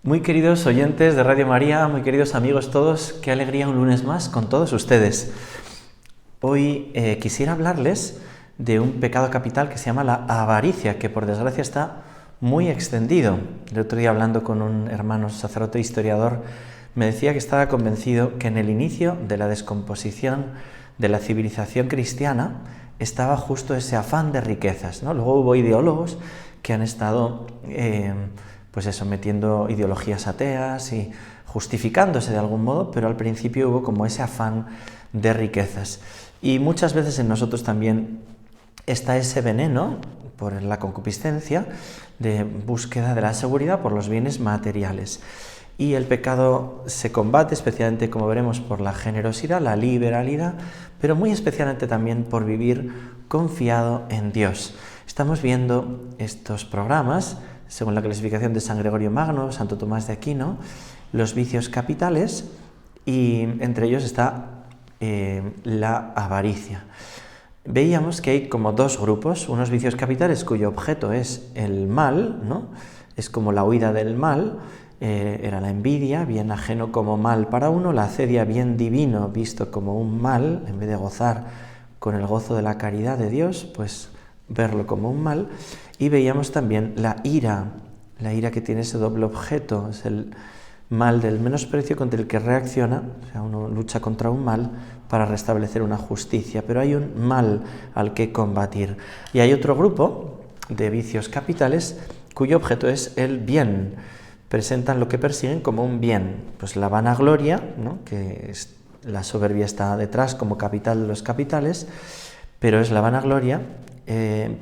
Muy queridos oyentes de Radio María, muy queridos amigos todos, qué alegría un lunes más con todos ustedes. Hoy quisiera hablarles de un pecado capital que se llama la avaricia, que por desgracia está muy extendido. El otro día, hablando con un hermano sacerdote historiador, me decía que estaba convencido que en el inicio de la descomposición de la civilización cristiana estaba justo ese afán de riquezas, ¿no? Luego hubo ideólogos que han estado metiendo ideologías ateas y justificándose de algún modo, pero al principio hubo como ese afán de riquezas. Y muchas veces en nosotros también está ese veneno por la concupiscencia de búsqueda de la seguridad por los bienes materiales. Y el pecado se combate especialmente, como veremos, por la generosidad, la liberalidad, pero muy especialmente también por vivir confiado en Dios. Estamos viendo estos programas según la clasificación de San Gregorio Magno, Santo Tomás de Aquino, los vicios capitales, y entre ellos está la avaricia. Veíamos que hay como dos grupos, unos vicios capitales cuyo objeto es el mal, ¿no? Es como la huida del mal, era la envidia, bien ajeno como mal para uno, la acedia, bien divino, visto como un mal, en vez de gozar con el gozo de la caridad de Dios, pues verlo como un mal. Y veíamos también la ira que tiene ese doble objeto, es el mal del menosprecio contra el que reacciona, o sea, uno lucha contra un mal para restablecer una justicia, pero hay un mal al que combatir. Y hay otro grupo de vicios capitales cuyo objeto es el bien, presentan lo que persiguen como un bien, pues la vanagloria, ¿no? Que es, la soberbia está detrás como capital de los capitales, pero es la vanagloria.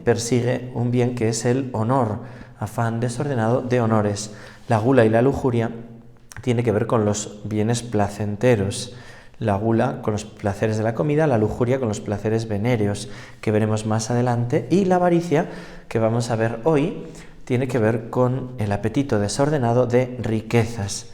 Persigue un bien que es el honor, afán desordenado de honores. La gula y la lujuria tiene que ver con los bienes placenteros. La gula con los placeres de la comida, la lujuria con los placeres venéreos, que veremos más adelante, y la avaricia, que vamos a ver hoy, tiene que ver con el apetito desordenado de riquezas.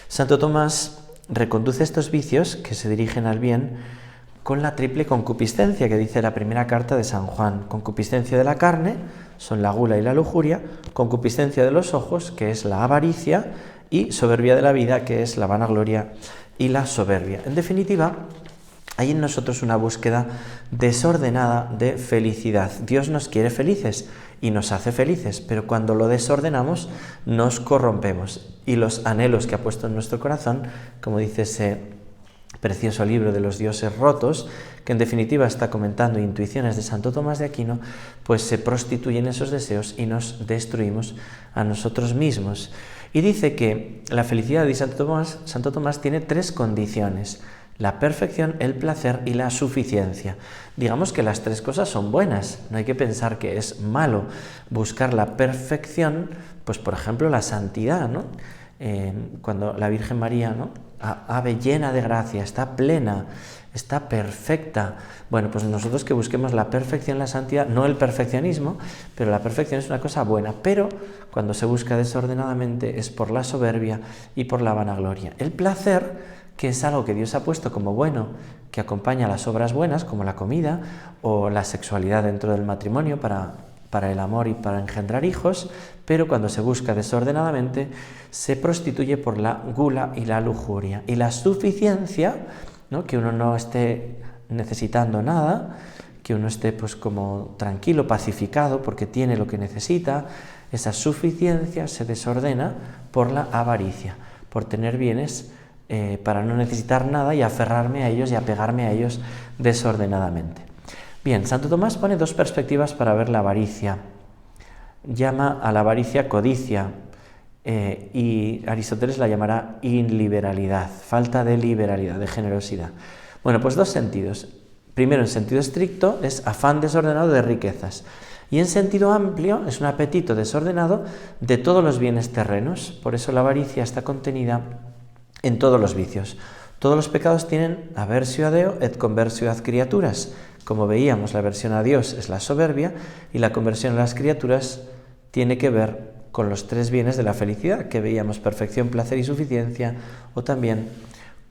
Santo Tomás reconduce estos vicios que se dirigen al bien con la triple concupiscencia que dice la primera carta de San Juan. Concupiscencia de la carne, son la gula y la lujuria, concupiscencia de los ojos, que es la avaricia, y soberbia de la vida, que es la vanagloria y la soberbia. En definitiva, hay en nosotros una búsqueda desordenada de felicidad. Dios nos quiere felices y nos hace felices, pero cuando lo desordenamos nos corrompemos. Y los anhelos que ha puesto en nuestro corazón, como dice ese precioso libro de los dioses rotos, que en definitiva está comentando intuiciones de Santo Tomás de Aquino, pues se prostituyen esos deseos y nos destruimos a nosotros mismos. Y dice que la felicidad de Santo Tomás tiene tres condiciones: la perfección, el placer y la suficiencia. Digamos que las tres cosas son buenas, no hay que pensar que es malo buscar la perfección, pues por ejemplo la santidad, ¿no? Cuando la Virgen María, ¿no? Ave llena de gracia, está plena, está perfecta. Bueno, pues nosotros que busquemos la perfección, la santidad, no el perfeccionismo, pero la perfección es una cosa buena, pero cuando se busca desordenadamente es por la soberbia y por la vanagloria. El placer, que es algo que Dios ha puesto como bueno, que acompaña a las obras buenas, como la comida o la sexualidad dentro del matrimonio para el amor y para engendrar hijos, pero cuando se busca desordenadamente se prostituye por la gula y la lujuria. Y la suficiencia, ¿no? Que uno no esté necesitando nada, que uno esté pues como tranquilo, pacificado, porque tiene lo que necesita, esa suficiencia se desordena por la avaricia, por tener bienes para no necesitar nada y aferrarme a ellos y apegarme a ellos desordenadamente. Bien, Santo Tomás pone dos perspectivas para ver la avaricia. Llama a la avaricia codicia y Aristóteles la llamará iliberalidad, falta de liberalidad, de generosidad. Bueno, pues dos sentidos. Primero, en sentido estricto, es afán desordenado de riquezas. Y en sentido amplio, es un apetito desordenado de todos los bienes terrenos. Por eso la avaricia está contenida en todos los vicios. Todos los pecados tienen aversio a Deo et conversio ad criaturas. Como veíamos, la aversión a Dios es la soberbia y la conversión a las criaturas tiene que ver con los tres bienes de la felicidad, que veíamos: perfección, placer y suficiencia, o también,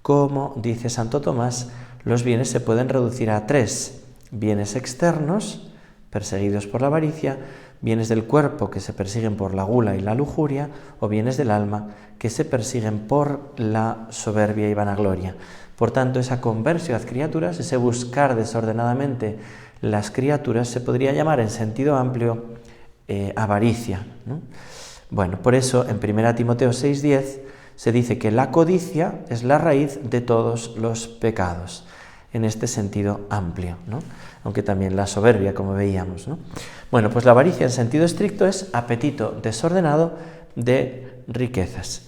como dice Santo Tomás, los bienes se pueden reducir a tres: bienes externos, perseguidos por la avaricia, bienes del cuerpo que se persiguen por la gula y la lujuria, o bienes del alma que se persiguen por la soberbia y vanagloria. Por tanto, esa conversión ad criaturas, ese buscar desordenadamente las criaturas, se podría llamar en sentido amplio avaricia, ¿no? Bueno, por eso en 1 Timoteo 6:10 se dice que la codicia es la raíz de todos los pecados, en este sentido amplio, ¿no? Aunque también la soberbia, como veíamos, ¿no? Bueno, pues la avaricia en sentido estricto es apetito desordenado de riquezas.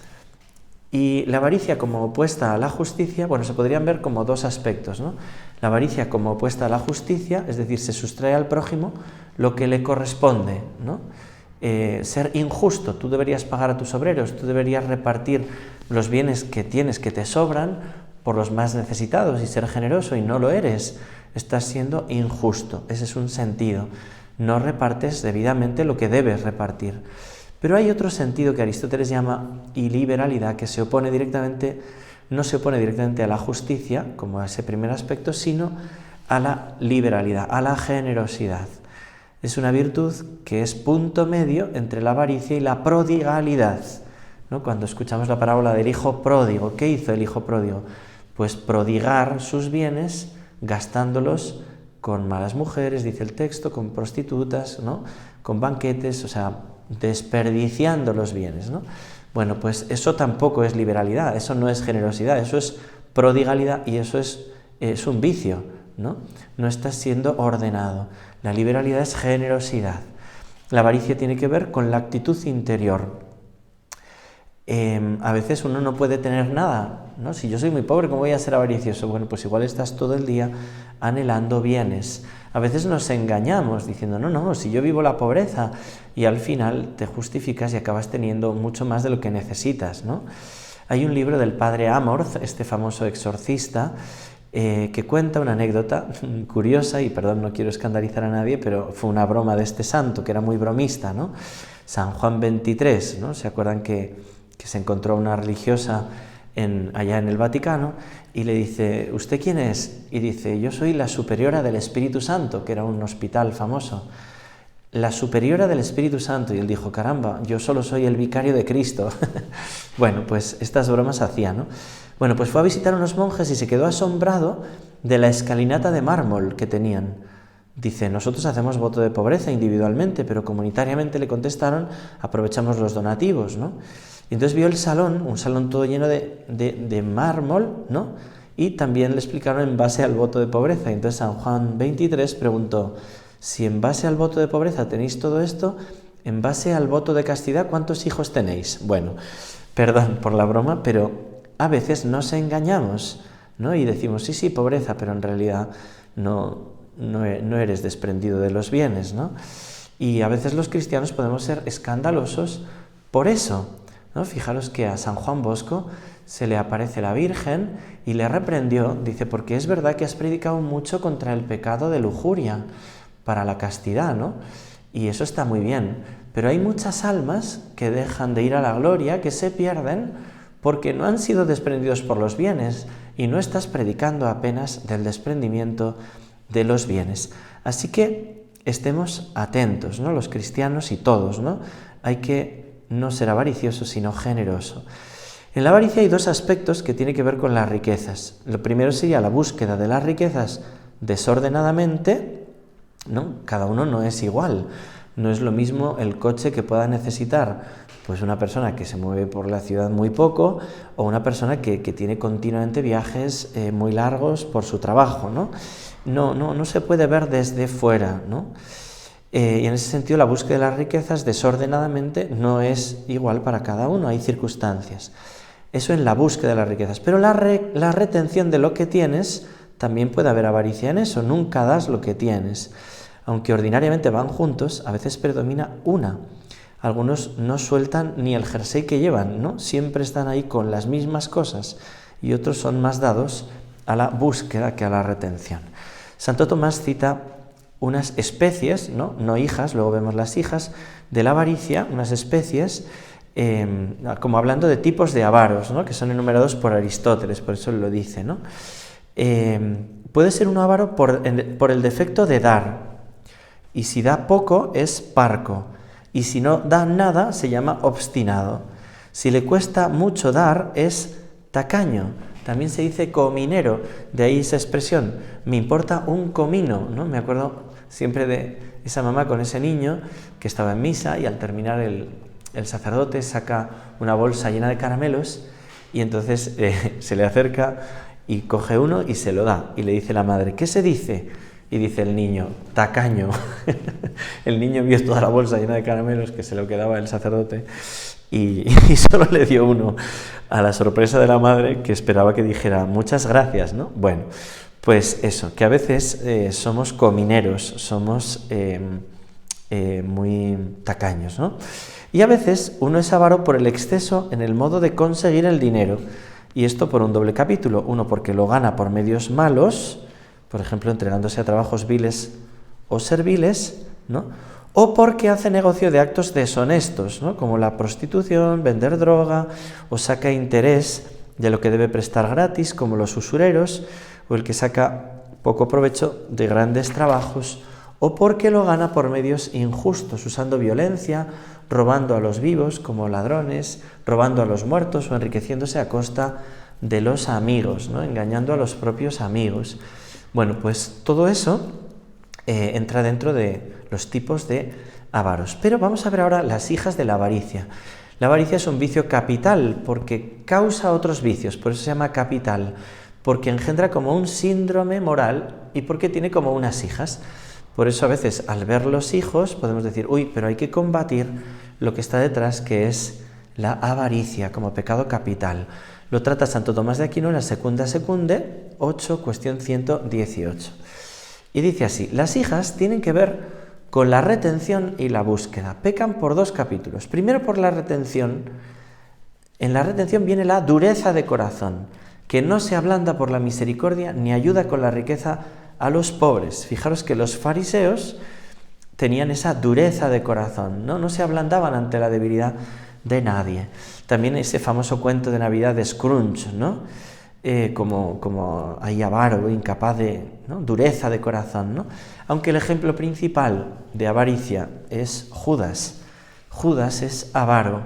Y la avaricia como opuesta a la justicia, bueno, se podrían ver como dos aspectos, ¿no? La avaricia como opuesta a la justicia, es decir, se sustrae al prójimo lo que le corresponde, ¿no? Ser injusto, tú deberías pagar a tus obreros, tú deberías repartir los bienes que tienes, que te sobran, por los más necesitados y ser generoso, y no lo eres, estás siendo injusto. Ese es un sentido. No repartes debidamente lo que debes repartir. Pero hay otro sentido que Aristóteles llama iliberalidad, que se opone directamente, no se opone directamente a la justicia, como a ese primer aspecto, sino a la liberalidad, a la generosidad. Es una virtud que es punto medio entre la avaricia y la prodigalidad, ¿no? Cuando escuchamos la parábola del hijo pródigo, ¿qué hizo el hijo pródigo? Pues prodigar sus bienes gastándolos con malas mujeres, dice el texto, con prostitutas, ¿no? Con banquetes, o sea, desperdiciando los bienes, ¿no? Bueno, pues eso tampoco es liberalidad, eso no es generosidad, eso es prodigalidad y eso es un vicio, ¿no? No estás siendo ordenado. La liberalidad es generosidad. La avaricia tiene que ver con la actitud interior. A veces uno no puede tener nada, ¿no? Si yo soy muy pobre, ¿cómo voy a ser avaricioso? Bueno, pues igual estás todo el día anhelando bienes. A veces nos engañamos diciendo, no, si yo vivo la pobreza, y al final te justificas y acabas teniendo mucho más de lo que necesitas, ¿no? Hay un libro del padre Amorth, este famoso exorcista, que cuenta una anécdota curiosa, y perdón, no quiero escandalizar a nadie, pero fue una broma de este santo, que era muy bromista, ¿no? San Juan XXIII, ¿no? ¿Se acuerdan que se encontró una religiosa allá en el Vaticano y le dice, ¿usted quién es? Y dice, yo soy la superiora del Espíritu Santo, que era un hospital famoso. La superiora del Espíritu Santo. Y él dijo, caramba, yo solo soy el vicario de Cristo. Bueno, pues estas bromas hacía, ¿no? Bueno, pues fue a visitar a unos monjes y se quedó asombrado de la escalinata de mármol que tenían. Dice, nosotros hacemos voto de pobreza individualmente, pero comunitariamente, le contestaron, aprovechamos los donativos, ¿no? Y entonces vio el salón, un salón todo lleno de mármol, ¿no? Y también le explicaron en base al voto de pobreza. Y entonces San Juan XXIII preguntó, si en base al voto de pobreza tenéis todo esto, en base al voto de castidad, ¿cuántos hijos tenéis? Bueno, perdón por la broma, pero a veces nos engañamos, ¿no? Y decimos, sí, pobreza, pero en realidad no eres desprendido de los bienes, ¿no? Y a veces los cristianos podemos ser escandalosos por eso, ¿no? Fijaros que a San Juan Bosco se le aparece la Virgen y le reprendió, dice, porque es verdad que has predicado mucho contra el pecado de lujuria para la castidad, ¿no? Y eso está muy bien, pero hay muchas almas que dejan de ir a la gloria, que se pierden porque no han sido desprendidos por los bienes, y no estás predicando apenas del desprendimiento de los bienes. Así que estemos atentos, ¿no? Los cristianos y todos, ¿no? Hay que no ser avaricioso, sino generoso. En la avaricia hay dos aspectos que tienen que ver con las riquezas. Lo primero sería la búsqueda de las riquezas desordenadamente, ¿no? Cada uno no es igual. No es lo mismo el coche que pueda necesitar pues una persona que se mueve por la ciudad muy poco, o una persona que tiene continuamente viajes muy largos por su trabajo, ¿no? No se puede ver desde fuera, ¿no? Y en ese sentido la búsqueda de las riquezas desordenadamente no es igual para cada uno, hay circunstancias. Eso en la búsqueda de las riquezas. Pero la retención de lo que tienes, también puede haber avaricia en eso, nunca das lo que tienes. Aunque ordinariamente van juntos, a veces predomina una. Algunos no sueltan ni el jersey que llevan, ¿no? Siempre están ahí con las mismas cosas, y otros son más dados a la búsqueda que a la retención. Santo Tomás cita unas especies, no hijas, luego vemos las hijas, de la avaricia, unas especies, como hablando de tipos de avaros, ¿no? Que son enumerados por Aristóteles, por eso lo dice, ¿no? Puede ser un avaro por el defecto de dar, y si da poco es parco, y si no da nada se llama obstinado. Si le cuesta mucho dar es tacaño. También se dice cominero, de ahí esa expresión, me importa un comino, ¿no? Me acuerdo siempre de esa mamá con ese niño que estaba en misa y al terminar el sacerdote saca una bolsa llena de caramelos y entonces se le acerca y coge uno y se lo da y le dice la madre, ¿qué se dice? Y dice el niño, tacaño. El niño vio toda la bolsa llena de caramelos que se lo quedaba el sacerdote y solo le dio uno, a la sorpresa de la madre que esperaba que dijera muchas gracias, ¿no? Bueno, pues eso, que a veces somos comineros, somos muy tacaños, ¿no? Y a veces uno es avaro por el exceso en el modo de conseguir el dinero, y esto por un doble capítulo, uno porque lo gana por medios malos, por ejemplo, entregándose a trabajos viles o serviles, ¿no? O porque hace negocio de actos deshonestos, ¿no? Como la prostitución, vender droga, o saca interés de lo que debe prestar gratis, como los usureros, o el que saca poco provecho de grandes trabajos, o porque lo gana por medios injustos, usando violencia, robando a los vivos, como ladrones, robando a los muertos, o enriqueciéndose a costa de los amigos, ¿no? Engañando a los propios amigos. Bueno, pues todo eso entra dentro de los tipos de avaros. Pero vamos a ver ahora las hijas de la avaricia. La avaricia es un vicio capital porque causa otros vicios, por eso se llama capital, porque engendra como un síndrome moral y porque tiene como unas hijas. Por eso a veces al ver los hijos podemos decir, uy, pero hay que combatir lo que está detrás, que es la avaricia como pecado capital. Lo trata Santo Tomás de Aquino en la Secunda Secunde 8, cuestión 118. Y dice así, las hijas tienen que ver con la retención y la búsqueda. Pecan por dos capítulos. Primero por la retención. En la retención viene la dureza de corazón, que no se ablanda por la misericordia ni ayuda con la riqueza a los pobres. Fijaros que los fariseos tenían esa dureza de corazón, ¿no? No se ablandaban ante la debilidad de nadie. También ese famoso cuento de Navidad de Scrooge, ¿no? Como ahí avaro, incapaz de, ¿no? Dureza de corazón, ¿no? Aunque el ejemplo principal de avaricia es Judas. Judas es avaro.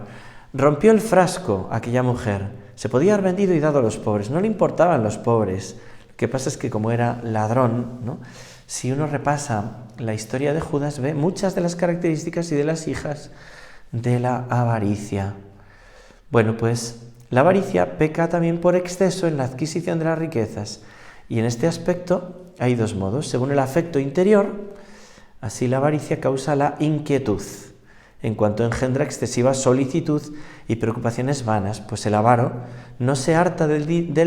Rompió el frasco aquella mujer. Se podía haber vendido y dado a los pobres. No le importaban los pobres. Lo que pasa es que como era ladrón, ¿no? Si uno repasa la historia de Judas, ve muchas de las características y de las hijas de la avaricia. Bueno, pues la avaricia peca también por exceso en la adquisición de las riquezas. Y en este aspecto hay dos modos. Según el afecto interior, así la avaricia causa la inquietud, en cuanto engendra excesiva solicitud y preocupaciones vanas, pues el avaro no se harta del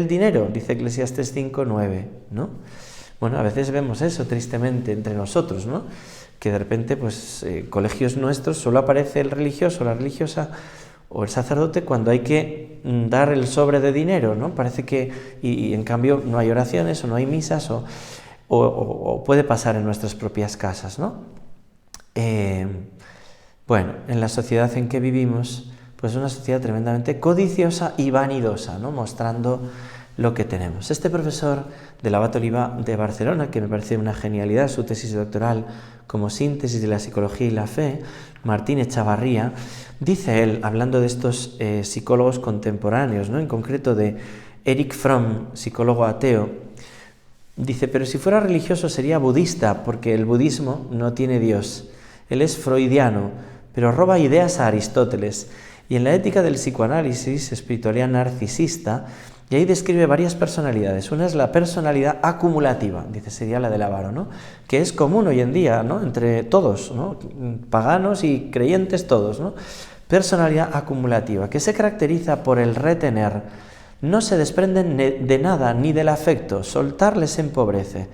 dinero, dice Eclesiastés 5:9, ¿no? Bueno, a veces vemos eso tristemente entre nosotros, ¿no? Que de repente, pues, colegios nuestros solo aparece el religioso, la religiosa o el sacerdote cuando hay que dar el sobre de dinero, ¿no? Parece que, y en cambio no hay oraciones o no hay misas o puede pasar en nuestras propias casas, ¿no? Bueno, en la sociedad en que vivimos, pues es una sociedad tremendamente codiciosa y vanidosa, ¿no? Mostrando lo que tenemos. Este profesor del Abat Oliba de Barcelona, que me parece una genialidad, su tesis doctoral como síntesis de la psicología y la fe, Martín Echavarría, dice él, hablando de estos psicólogos contemporáneos, ¿no? En concreto de Erich Fromm, psicólogo ateo, dice, pero si fuera religioso sería budista, porque el budismo no tiene Dios. Él es freudiano, pero roba ideas a Aristóteles. Y en la ética del psicoanálisis, espiritualidad narcisista, y ahí describe varias personalidades. Una es la personalidad acumulativa, dice, sería la del avaro, ¿no? Que es común hoy en día, ¿no? Entre todos, ¿no? Paganos y creyentes todos, ¿no? Personalidad acumulativa, que se caracteriza por el retener. No se desprenden de nada ni del afecto, soltar les empobrece.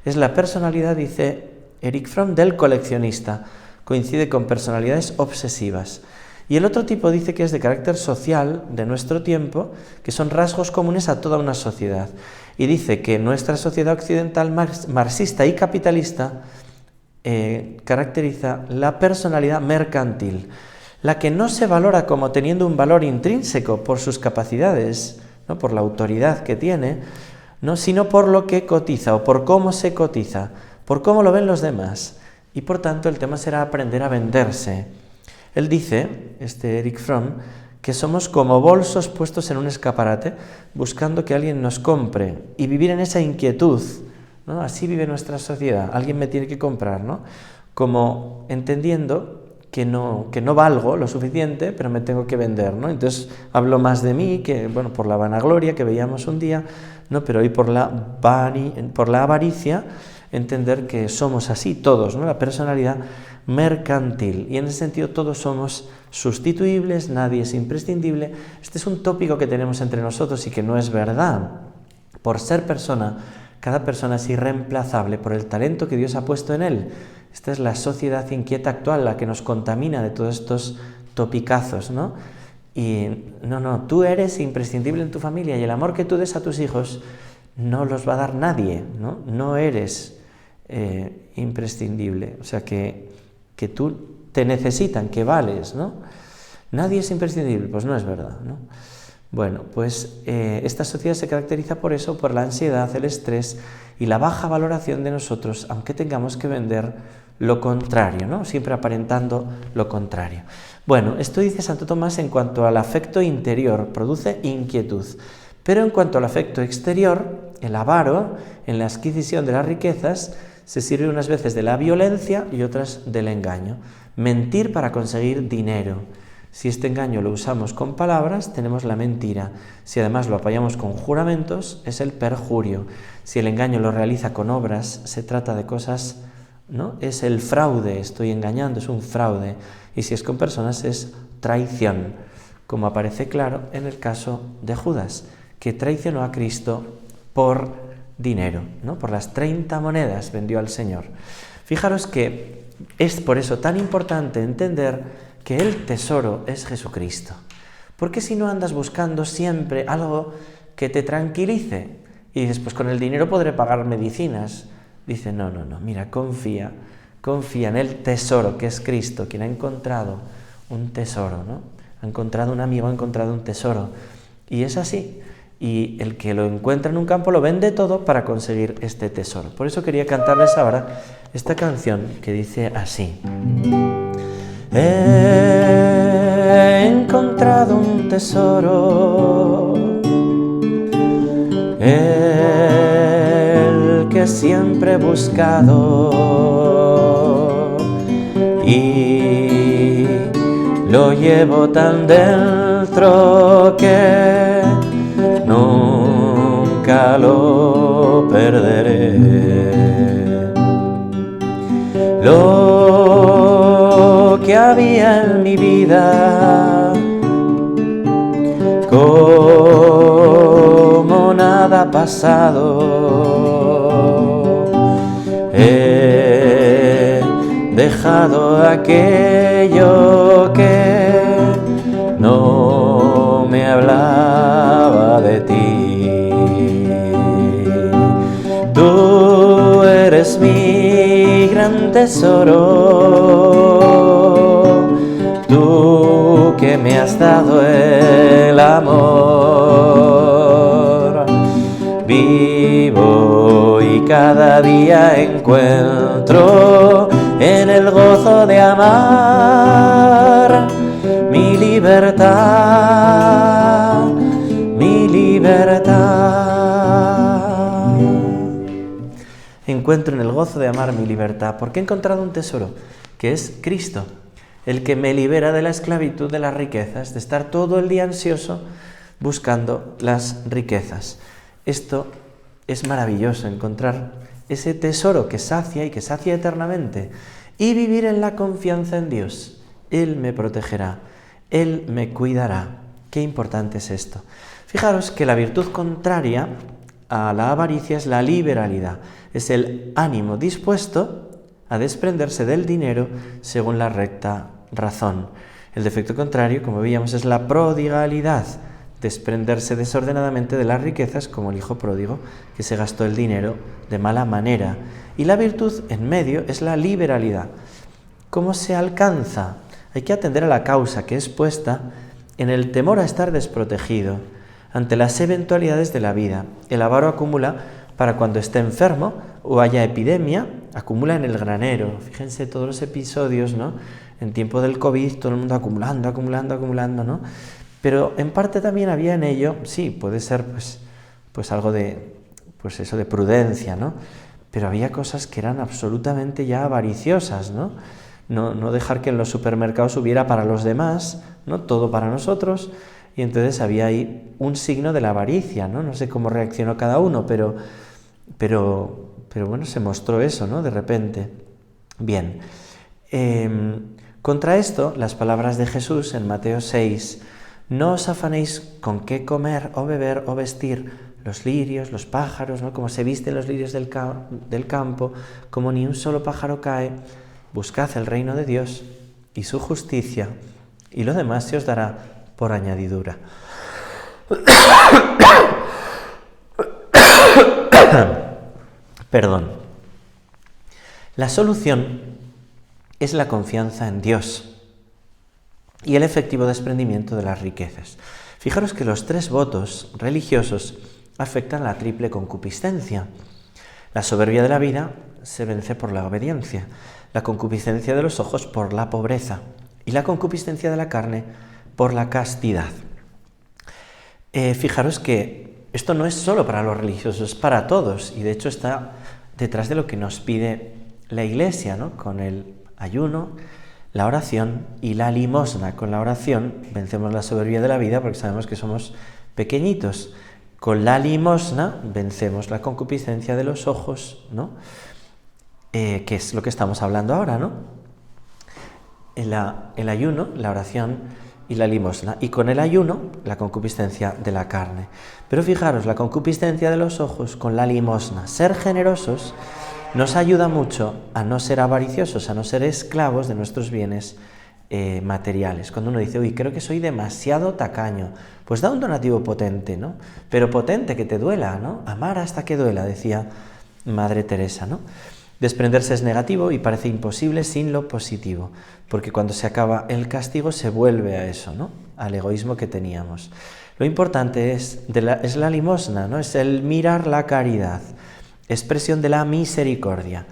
Es la personalidad, dice Erich Fromm, del coleccionista. Coincide con personalidades obsesivas. Y el otro tipo dice que es de carácter social de nuestro tiempo, que son rasgos comunes a toda una sociedad. Y dice que nuestra sociedad occidental marxista y capitalista caracteriza la personalidad mercantil, la que no se valora como teniendo un valor intrínseco por sus capacidades, ¿no? Por la autoridad que tiene, ¿no? Sino por lo que cotiza o por cómo se cotiza, por cómo lo ven los demás. y por tanto el tema será aprender a venderse. Él dice, Erich Fromm, que somos como bolsos puestos en un escaparate buscando que alguien nos compre y vivir en esa inquietud, ¿no? Así vive nuestra sociedad, alguien me tiene que comprar, ¿no? Como entendiendo que no valgo lo suficiente, pero me tengo que vender, ¿no? Entonces hablo más de mí, que bueno, por la vanagloria que veíamos un día, ¿no? Pero hoy por la avaricia, entender que somos así todos, ¿no? La personalidad mercantil, y en ese sentido todos somos sustituibles, nadie es imprescindible. Este es un tópico que tenemos entre nosotros y que no es verdad. Por ser persona, cada persona es irreemplazable por el talento que Dios ha puesto en él. Esta es la sociedad inquieta actual, la que nos contamina de todos estos topicazos, ¿no? Y no, tú eres imprescindible en tu familia y el amor que tú des a tus hijos no los va a dar nadie, ¿no? No eres imprescindible, o sea que tú te necesitan, que vales, ¿no? Nadie es imprescindible, pues no es verdad, ¿no? Bueno, pues esta sociedad se caracteriza por eso, por la ansiedad, el estrés y la baja valoración de nosotros, aunque tengamos que vender lo contrario, ¿no? Siempre aparentando lo contrario. Bueno, esto dice Santo Tomás en cuanto al afecto interior, produce inquietud, pero en cuanto al afecto exterior, el avaro, en la adquisición de las riquezas, se sirve unas veces de la violencia y otras del engaño. Mentir para conseguir dinero. Si este engaño lo usamos con palabras, tenemos la mentira. Si además lo apoyamos con juramentos, es el perjurio. Si el engaño lo realiza con obras, se trata de cosas, ¿no? Es el fraude, estoy engañando, es un fraude. Y si es con personas, es traición, como aparece claro en el caso de Judas, que traicionó a Cristo por dinero, ¿no? Por las 30 monedas vendió al Señor. Fijaros que es por eso tan importante entender que el tesoro es Jesucristo. Porque si no andas buscando siempre algo que te tranquilice y dices, pues con el dinero podré pagar medicinas. Dice, no, mira, confía en el tesoro que es Cristo, quien ha encontrado un tesoro, ¿no? Ha encontrado un amigo, ha encontrado un tesoro. Y es así. Y el que lo encuentra en un campo lo vende todo para conseguir este tesoro. Por eso quería cantarles ahora esta canción que dice así. He encontrado un tesoro, el que siempre he buscado, y lo llevo tan dentro que nunca lo perderé. Lo que había en mi vida, como nada pasado, he dejado aquello que no me hablaba de ti. Tú eres mi gran tesoro, tú que me has dado el amor. Vivo y cada día encuentro en el gozo de amar mi libertad, mi libertad. Encuentro en el gozo de amar mi libertad, porque he encontrado un tesoro, que es Cristo, el que me libera de la esclavitud de las riquezas, de estar todo el día ansioso buscando las riquezas. Esto es maravilloso, encontrar ese tesoro que sacia y que sacia eternamente, y vivir en la confianza en Dios. Él me protegerá, Él me cuidará. Qué importante es esto. Fijaros que la virtud contraria a la avaricia es la liberalidad, es el ánimo dispuesto a desprenderse del dinero según la recta razón. El defecto contrario, como veíamos, es la prodigalidad, desprenderse desordenadamente de las riquezas, como el hijo pródigo, que se gastó el dinero de mala manera. Y la virtud en medio es la liberalidad. ¿Cómo se alcanza? Hay que atender a la causa, que es puesta en el temor a estar desprotegido ante las eventualidades de la vida. El avaro acumula para cuando esté enfermo o haya epidemia, acumula en el granero. Fíjense todos los episodios, ¿no? En tiempo del COVID, todo el mundo acumulando, ¿no? Pero en parte también había en ello, sí, puede ser pues algo de, pues eso de prudencia, ¿no? Pero había cosas que eran absolutamente ya avariciosas, ¿no? No dejar que en los supermercados hubiera para los demás, ¿no? Todo para nosotros, y entonces había ahí un signo de la avaricia, ¿no? No sé cómo reaccionó cada uno, pero bueno, se mostró eso, ¿no? De repente. Bien. Contra esto, las palabras de Jesús en Mateo 6, no os afanéis con qué comer o beber o vestir, los lirios, los pájaros, ¿no? Como se visten los lirios del campo, como ni un solo pájaro cae, buscad el reino de Dios y su justicia, y lo demás se os dará por añadidura. Perdón. La solución es la confianza en Dios y el efectivo desprendimiento de las riquezas. Fijaros que los 3 votos religiosos afectan la triple concupiscencia. La soberbia de la vida se vence por la obediencia, la concupiscencia de los ojos por la pobreza y la concupiscencia de la carne por la castidad. Fijaros que esto no es solo para los religiosos, es para todos, y de hecho está detrás de lo que nos pide la Iglesia, ¿no? Con el ayuno, la oración y la limosna. Con la oración vencemos la soberbia de la vida porque sabemos que somos pequeñitos. Con la limosna vencemos la concupiscencia de los ojos, ¿no? Que es lo que estamos hablando ahora, ¿no? El ayuno, la oración y la limosna. Y con el ayuno, la concupiscencia de la carne. Pero fijaros, la concupiscencia de los ojos con la limosna. Ser generosos nos ayuda mucho a no ser avariciosos, a no ser esclavos de nuestros bienes materiales. Cuando uno dice, uy, creo que soy demasiado tacaño, pues da un donativo potente, ¿no? Pero potente, que te duela, ¿no? Amar hasta que duela, decía Madre Teresa, ¿no? Desprenderse es negativo y parece imposible sin lo positivo, porque cuando se acaba el castigo se vuelve a eso, ¿no? Al egoísmo que teníamos. Lo importante es la limosna, ¿no? Es el mirar la caridad, expresión de la misericordia,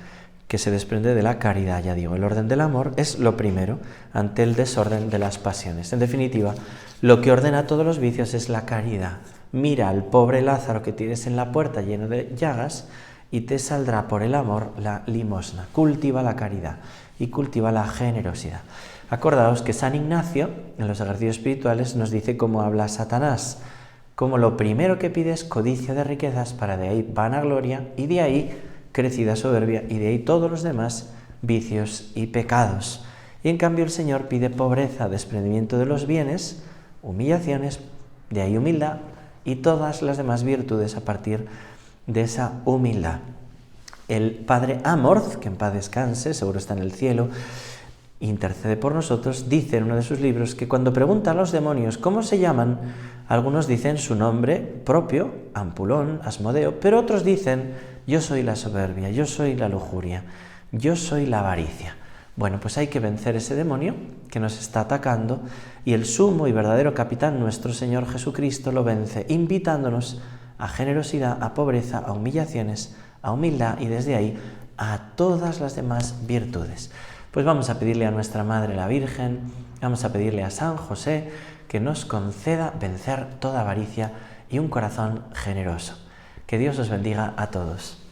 que se desprende de la caridad, ya digo. El orden del amor es lo primero ante el desorden de las pasiones. En definitiva, lo que ordena todos los vicios es la caridad. Mira al pobre Lázaro que tienes en la puerta lleno de llagas y te saldrá por el amor la limosna. Cultiva la caridad y cultiva la generosidad. Acordaos que San Ignacio, en los ejercicios espirituales, nos dice cómo habla Satanás, como lo primero que pide es codicia de riquezas, para de ahí vanagloria, y de ahí crecida soberbia, y de ahí todos los demás vicios y pecados. Y en cambio el Señor pide pobreza, desprendimiento de los bienes, humillaciones, de ahí humildad, y todas las demás virtudes a partir de esa humildad. El Padre Amorth, que en paz descanse, seguro está en el cielo, intercede por nosotros, dice en uno de sus libros que cuando pregunta a los demonios cómo se llaman, algunos dicen su nombre propio, Ampulón, Asmodeo, pero otros dicen, yo soy la soberbia, yo soy la lujuria, yo soy la avaricia. Bueno, pues hay que vencer ese demonio que nos está atacando, y el sumo y verdadero capitán, nuestro Señor Jesucristo, lo vence, invitándonos a generosidad, a pobreza, a humillaciones, a humildad, y desde ahí a todas las demás virtudes. Pues vamos a pedirle a nuestra Madre la Virgen, vamos a pedirle a San José que nos conceda vencer toda avaricia y un corazón generoso. Que Dios os bendiga a todos.